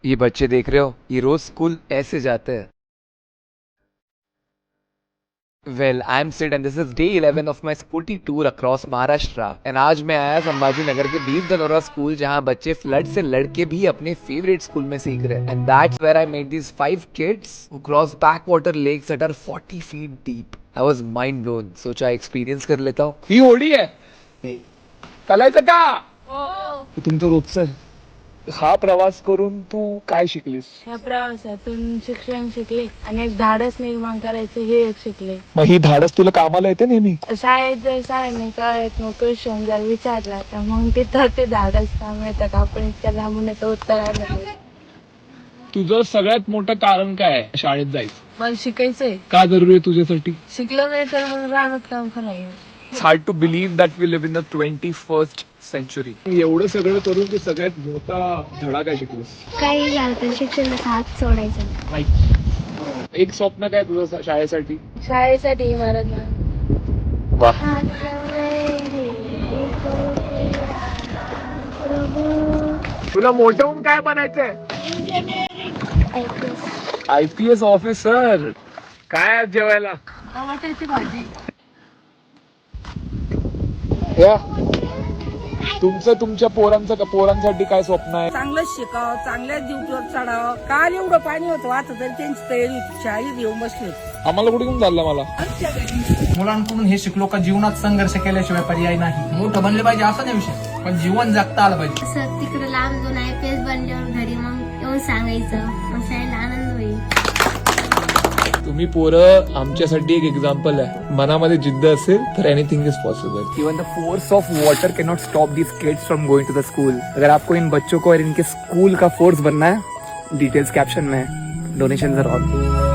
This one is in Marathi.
ये बच्चे देख रहे हो, ये रोज स्कूल ऐसे जाते हैं. Well, I'm Sid and this is day 11 of my scooty tour across Maharashtra. And आज मैं आया संभाजी नगर के बीर दनोरा स्कूल जहाँ बच्चे फ्लड से लड़के भी अपने फेवरेट स्कूल में सीख रहे हैं. And that's where I met these 5 kids who crossed backwater lakes that are 40 feet deep. I was mind blown. सोचा एक्सपीरियन्स कर लेता हूँ. ही होडी आहे चालायचं का तुमचं रोजचं हा प्रवास करून तू काय शिकलीस या प्रवासातून शिक्षण शिकले आणि एक धाडस निर्माण करायचं हे एक शिकले. मग ही धाडस तुला कामाला येते नेहमी शाळेत जर सरांनी कळत मग क्वेश्चन जर विचारला तर मग तिथं ते धाडस काम येतं का आपण इतक्या लांबून येतो उत्तर आलं. तुझं सगळ्यात मोठं कारण काय आहे शाळेत जायचं मला शिकायचंय. का जरुरी आहे तुझ्यासाठी शिकलं नाही तर मग राहत काम करायचं. It's hard to believe that we live in the 21st century. एवढं सगळं करून तू सगळ्यात मोठा धडा काय शिकलीस काही झालं तर शिक्षणाचा हात सोडायचा नाही. एक स्वप्न काय तुझं शाळेसाठी शाळेसाठी इमारत तुला मोठं होऊन काय बनायचंय IPS ऑफिसर काय आज जेवायला टमाट्याची भाजी. या तुमचं तुमच्या पोरांसाठी काय स्वप्न आहे चांगलं शिकावं, चांगल्या ड्युटीवर चढावं. काल एवढं पाणी होतं वाहत तरी त्यांची तयारी होती. शाळेत येऊन बसले होते. आम्हाला कुठे घेऊन चाललं मला मुलांकडून हे शिकलो का जीवनात संघर्ष केल्याशिवाय पर्याय नाही. मोठं बनले पाहिजे असं नाही विषय, पण जीवन जगता आलं पाहिजे. असं तिकडे लांब जाऊन IPS बनल्यावर घरी मग येऊन सांगायचं, मग शाळेला आनंद होईल. तुम्ही पोरं आमच्यासाठी एक एक्झाम्पल आहे. मनामध्ये जिद्द असेल तर anything is possible. Even the force of water cannot stop these kids from going to the school. अगर आपको इन बच्चों को और इनके स्कूल का फोर्स बनना है, डिटेल्स कैप्शन में. Donation are on.